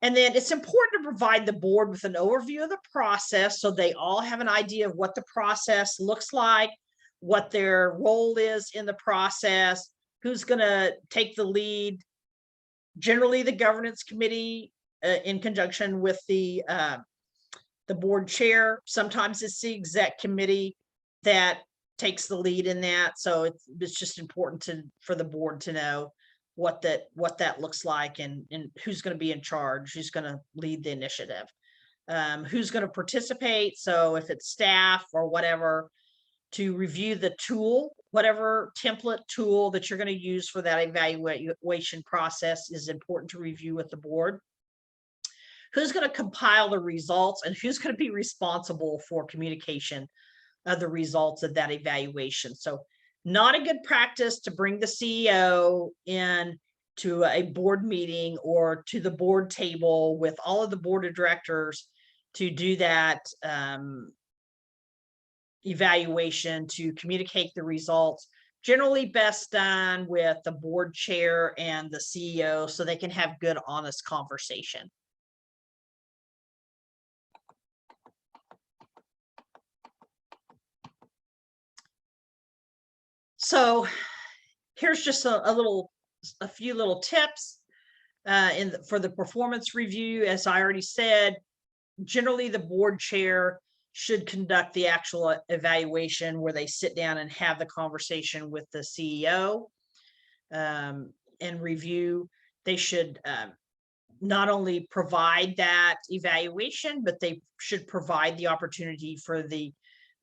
And then it's important to provide the board with an overview of the process so they all have an idea of what the process looks like, what their role is in the process, who's going to take the lead. Generally, the governance committee, in conjunction with the board chair. Sometimes it's the exec committee that takes the lead in that. So it's just important for the board to know what that looks like, and who's going to be in charge, who's going to lead the initiative, who's going to participate. So if it's staff or whatever, to review the tool, whatever template tool that you're going to use for that evaluation process is important to review with the board. Who's going to compile the results, and who's going to be responsible for communication of the results of that evaluation. So not a good practice to bring the CEO in to a board meeting or to the board table with all of the board of directors to do that evaluation, to communicate the results. Generally best done with the board chair and the CEO so they can have good, honest conversation. So here's just a few little tips for the performance review. As I already said, generally the board chair should conduct the actual evaluation where they sit down and have the conversation with the CEO and review. They should not only provide that evaluation, but they should provide the opportunity for the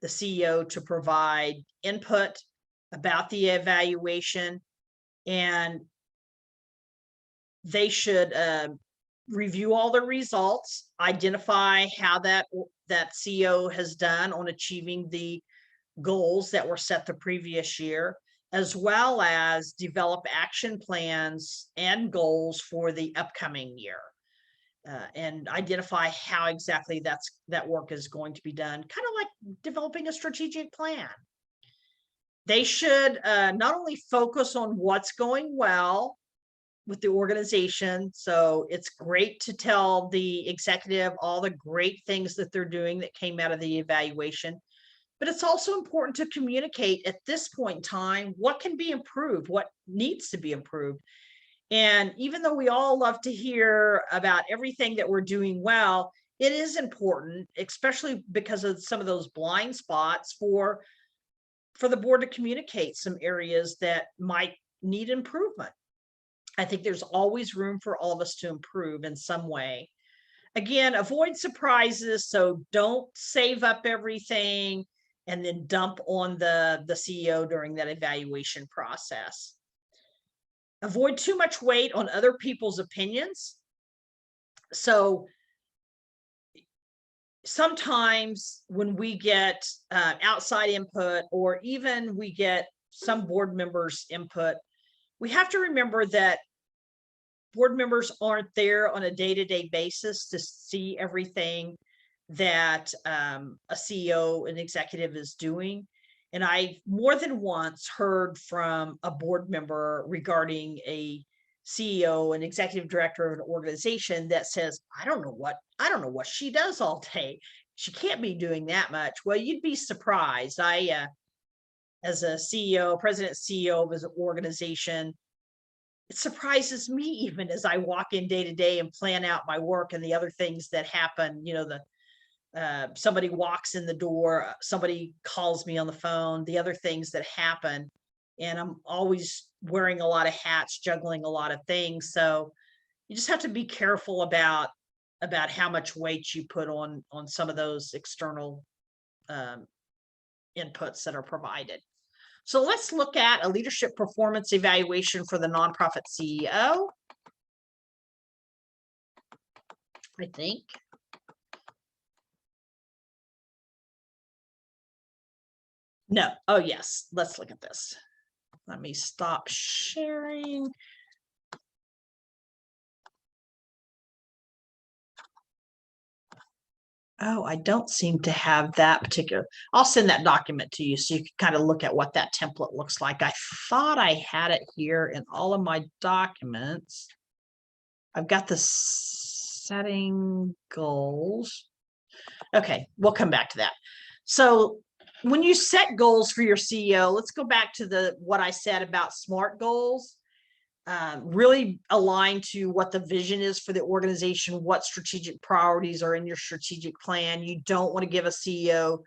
CEO to provide input about the evaluation, and they should review all the results, identify how that CEO has done on achieving the goals that were set the previous year, as well as develop action plans and goals for the upcoming year, and identify how exactly that work is going to be done, kind of like developing a strategic plan. They should not only focus on what's going well with the organization. So it's great to tell the executive all the great things that they're doing that came out of the evaluation. But it's also important to communicate at this point in time what can be improved, what needs to be improved. And even though we all love to hear about everything that we're doing well, it is important, especially because of some of those blind spots, for the board to communicate some areas that might need improvement. I think there's always room for all of us to improve in some way. Again, avoid surprises. So don't save up everything and then dump on the CEO during that evaluation process. Avoid too much weight on other people's opinions. So sometimes when we get outside input, or even we get some board members' input, we have to remember that board members aren't there on a day-to-day basis to see everything that a CEO, an executive is doing. And I more than once heard from a board member regarding a CEO, an executive director of an organization, that says, I don't know what she does all day. She can't be doing that much. Well, you'd be surprised. As a CEO, president, CEO of an organization, it surprises me even as I walk in day to day and plan out my work and the other things that happen, somebody walks in the door, somebody calls me on the phone, the other things that happen. And I'm always wearing a lot of hats, juggling a lot of things. So you just have to be careful about how much weight you put on some of those external inputs that are provided. So let's look at a leadership performance evaluation for the nonprofit CEO. I think. No. Oh, yes. Let's look at this. Let me stop sharing. Oh, I don't seem to have that particular. I'll send that document to you so you can kind of look at what that template looks like. I thought I had it here in all of my documents. I've got the setting goals. Okay, we'll come back to that. So when you set goals for your CEO, let's go back to what I said about SMART goals. Really align to what the vision is for the organization, what strategic priorities are in your strategic plan. You don't want to give a CEO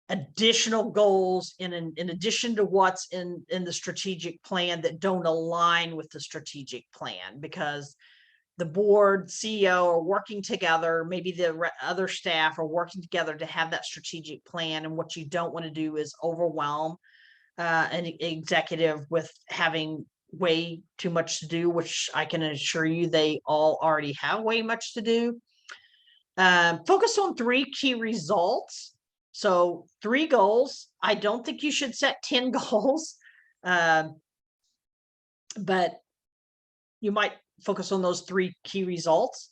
additional goals in addition to what's in the strategic plan that don't align with the strategic plan, because the board, CEO are working together, maybe the other staff are working together to have that strategic plan. And what you don't want to do is overwhelm an executive with having way too much to do, which I can assure you they all already have way much to do. Focus on 3 key results. So 3 goals. I don't think you should set 10 goals, but you might focus on those 3 key results.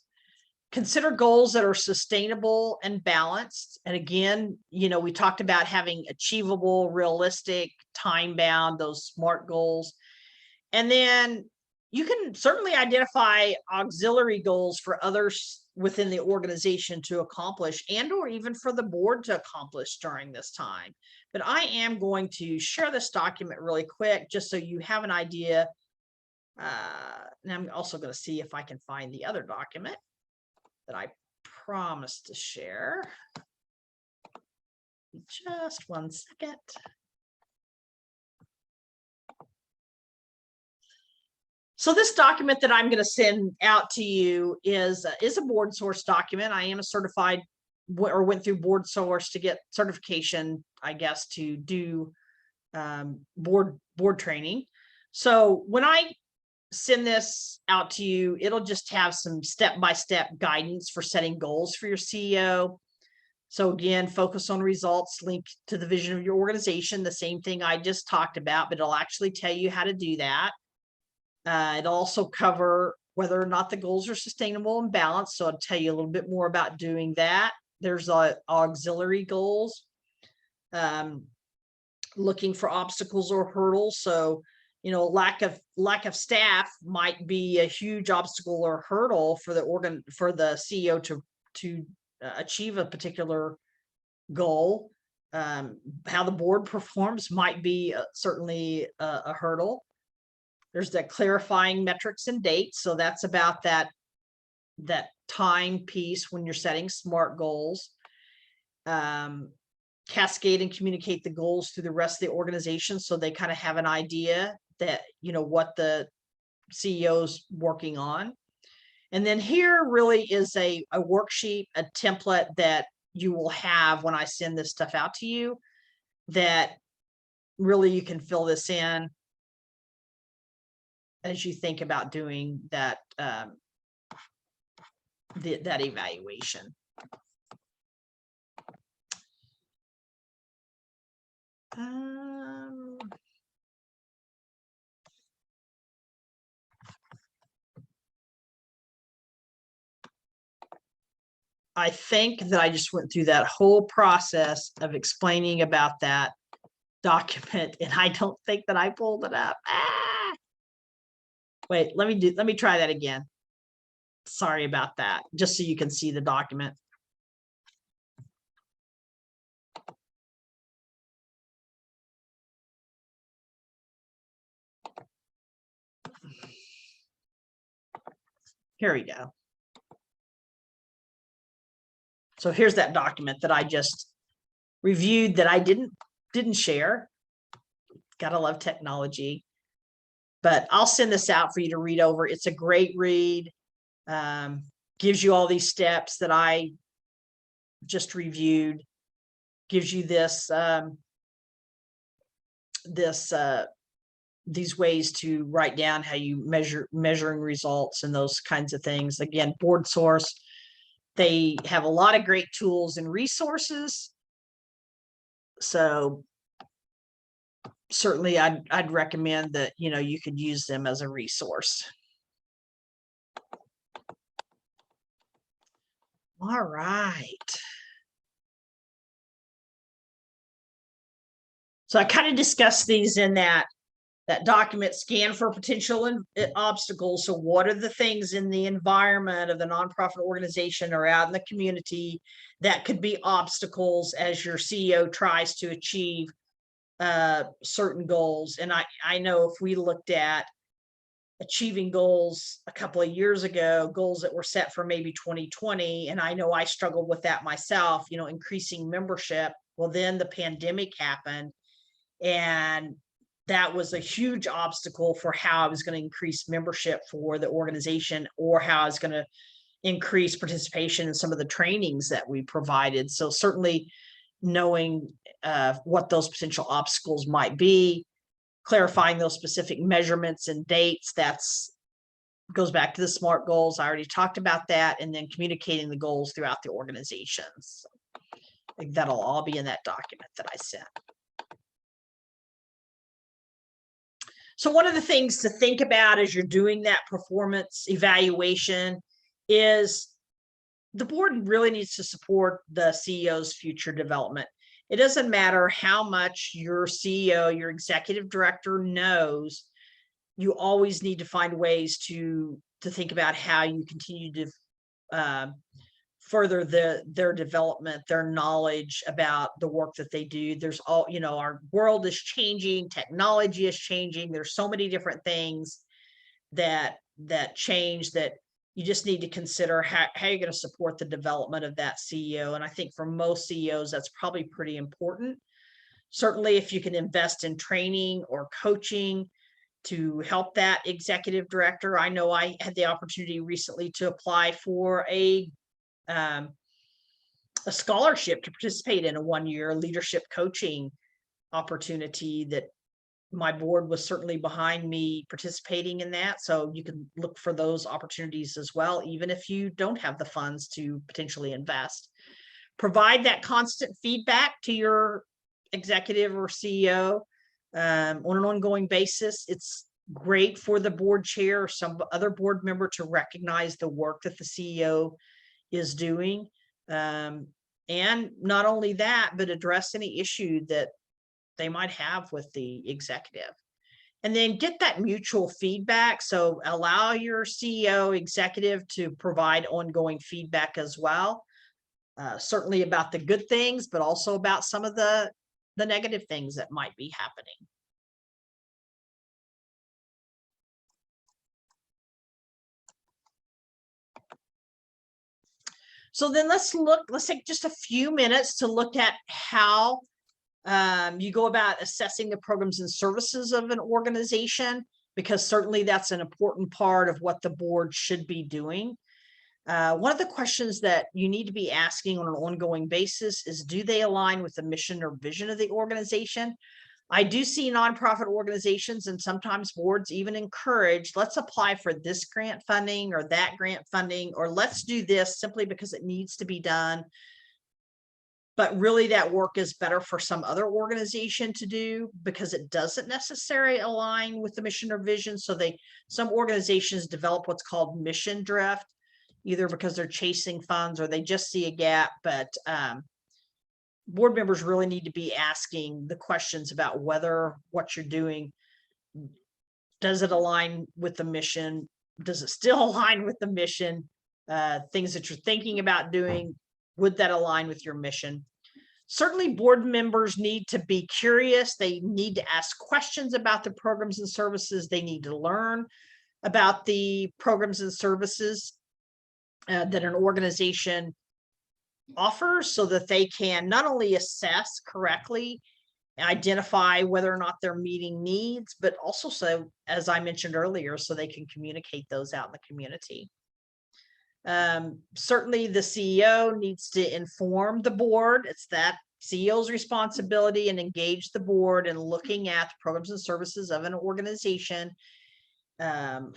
Consider goals that are sustainable and balanced. And again, we talked about having achievable, realistic, time-bound, those SMART goals. And then you can certainly identify auxiliary goals for others within the organization to accomplish, and or even for the board to accomplish during this time. But I am going to share this document really quick just so you have an idea. And I'm also going to see if I can find the other document that I promised to share. Just one second. So this document that I'm going to send out to you is a board source document. I am a certified or went through board source to get certification, I guess, to do board training. So when I send this out to you, it'll just have some step-by-step guidance for setting goals for your CEO. So again, focus on results, link to the vision of your organization, the same thing I just talked about, but it'll actually tell you how to do that. It'll also cover whether or not the goals are sustainable and balanced. So I'll tell you a little bit more about doing that. There's auxiliary goals, looking for obstacles or hurdles. So, lack of staff might be a huge obstacle or hurdle for the CEO to achieve a particular goal. How the board performs might be certainly a hurdle. There's that clarifying metrics and dates. So that's about that time piece when you're setting SMART goals. Cascade and communicate the goals through the rest of the organization so they kind of have an idea that, what the CEO's working on. And then here really is a worksheet, a template that you will have when I send this stuff out to you, that really you can fill this in as you think about doing that, that evaluation. I think that I just went through that whole process of explaining about that document, and I don't think that I pulled it up. Wait, let me try that again. Sorry about that, just so you can see the document. Here we go. So here's that document that I just reviewed that I didn't share. Gotta love technology. But I'll send this out for you to read over. It's a great read. Gives you all these steps that I just reviewed. Gives you this these ways to write down how you measuring results and those kinds of things. Again, BoardSource, they have a lot of great tools and resources. So certainly I'd recommend that, you could use them as a resource. All right. So I kind of discussed these in that document, scan for potential obstacles. So what are the things in the environment of the nonprofit organization or out in the community that could be obstacles as your CEO tries to achieve certain goals? And I know if we looked at achieving goals a couple of years ago, goals that were set for maybe 2020, and I know I struggled with that myself, increasing membership. Well, then the pandemic happened, and that was a huge obstacle for how I was going to increase membership for the organization, or how I was going to increase participation in some of the trainings that we provided. So certainly knowing what those potential obstacles might be, clarifying those specific measurements and dates, goes back to the SMART goals. I already talked about that. And then communicating the goals throughout the organizations. I think that'll all be in that document that I sent. So one of the things to think about as you're doing that performance evaluation is the board really needs to support the CEO's future development. It doesn't matter how much your CEO, your executive director knows, you always need to find ways to think about how you continue to further their development, their knowledge about the work that they do. There's our world is changing, technology is changing. There's so many different things that change, that you just need to consider how you're going to support the development of that CEO. And I think for most CEOs, that's probably pretty important. Certainly, if you can invest in training or coaching to help that executive director. I know I had the opportunity recently to apply for a scholarship to participate in a one-year leadership coaching opportunity that my board was certainly behind me participating in that. So you can look for those opportunities as well, even if you don't have the funds to potentially invest. Provide that constant feedback to your executive or CEO on an ongoing basis. It's great for the board chair or some other board member to recognize the work that the CEO is doing. And not only that, but address any issue that they might have with the executive. And then get that mutual feedback. So allow your CEO executive to provide ongoing feedback as well. Certainly about the good things, but also about some of the negative things that might be happening. So then let's take just a few minutes to look at how you go about assessing the programs and services of an organization, because certainly that's an important part of what the board should be doing. One of the questions that you need to be asking on an ongoing basis is, do they align with the mission or vision of the organization? I do see nonprofit organizations and sometimes boards even encourage, let's apply for this grant funding or that grant funding, or let's do this simply because it needs to be done. But really that work is better for some other organization to do because it doesn't necessarily align with the mission or vision. So some organizations develop what's called mission drift, either because they're chasing funds or they just see a gap. But board members really need to be asking the questions about whether what you're doing, does it align with the mission? Does it still align with the mission? Things that you're thinking about doing, would that align with your mission? Certainly board members need to be curious. They need to ask questions about the programs and services. They need to learn about the programs and services that an organization offers so that they can not only assess correctly, identify whether or not they're meeting needs, but also, so as I mentioned earlier, so they can communicate those out in the community. Certainly the CEO needs to inform the board. It's that CEO's responsibility, and engage the board in looking at the programs and services of an organization,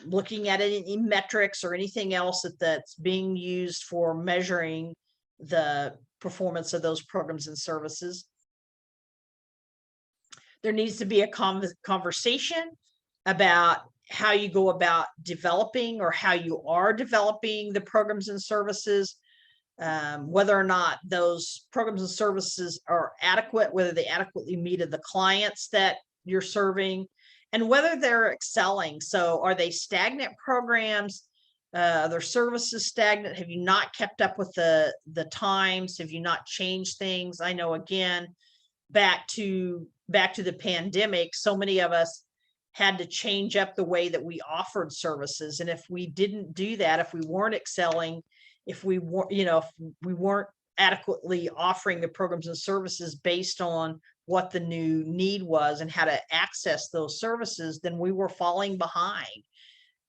looking at any metrics or anything else that's being used for measuring the performance of those programs and services. There needs to be a conversation about how you go about developing, or how you are developing the programs and services, whether or not those programs and services are adequate, whether they adequately meet the clients that you're serving, and whether they're excelling. So are they stagnant programs? Their services stagnant? Have you not kept up with the times? Have you not changed things? I know, again, back to the pandemic, so many of us had to change up the way that we offered services. And if we didn't do that, if we weren't excelling, if we weren't, if we weren't adequately offering the programs and services based on what the new need was and how to access those services, then we were falling behind,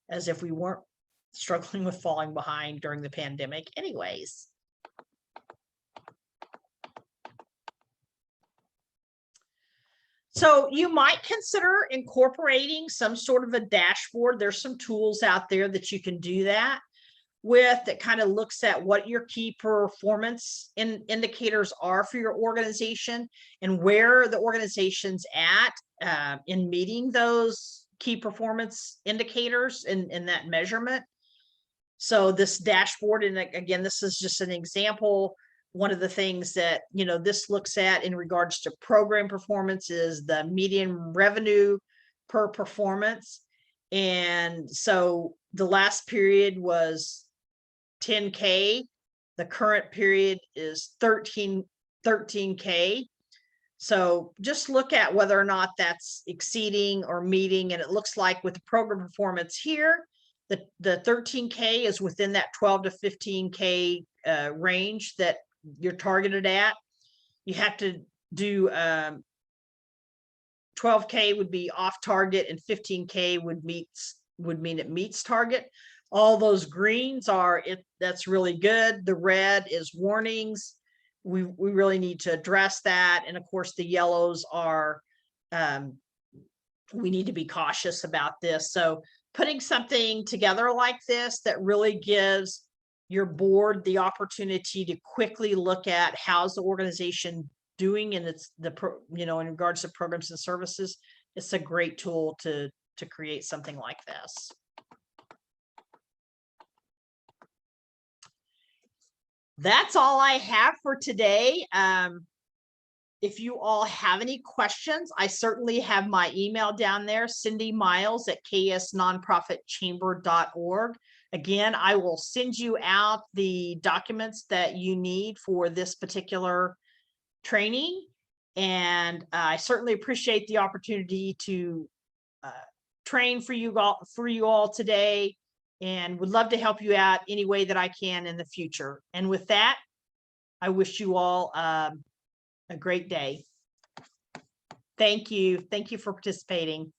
as if we weren't struggling with falling behind during the pandemic anyways. So you might consider incorporating some sort of a dashboard. There's some tools out there that you can do that with, that kind of looks at what your key performance indicators are for your organization, and where the organization's at in meeting those key performance indicators in that measurement. So this dashboard, and again, this is just an example. One of the things that, this looks at in regards to program performance is the median revenue per performance. And so the last period was 10K. The current period is 13K. So just look at whether or not that's exceeding or meeting. And it looks like with the program performance here, the 13K is within that 12 to 15K range that you're targeted at. You have to do 12K would be off target, and 15K would mean it meets target. All those greens are that's really good. The red is warnings. We really need to address that. And of course the yellows are we need to be cautious about this. So putting something together like this that really gives your board the opportunity to quickly look at how's the organization doing, and it's in regards to programs and services, it's a great tool to create something like this. That's all I have for today. If you all have any questions, I certainly have my email down there, Cindy Miles at ksnonprofitchamber.org. Again, I will send you out the documents that you need for this particular training. And I certainly appreciate the opportunity to train for you all today, and would love to help you out any way that I can in the future. And with that, I wish you all a great day. Thank you. Thank you for participating.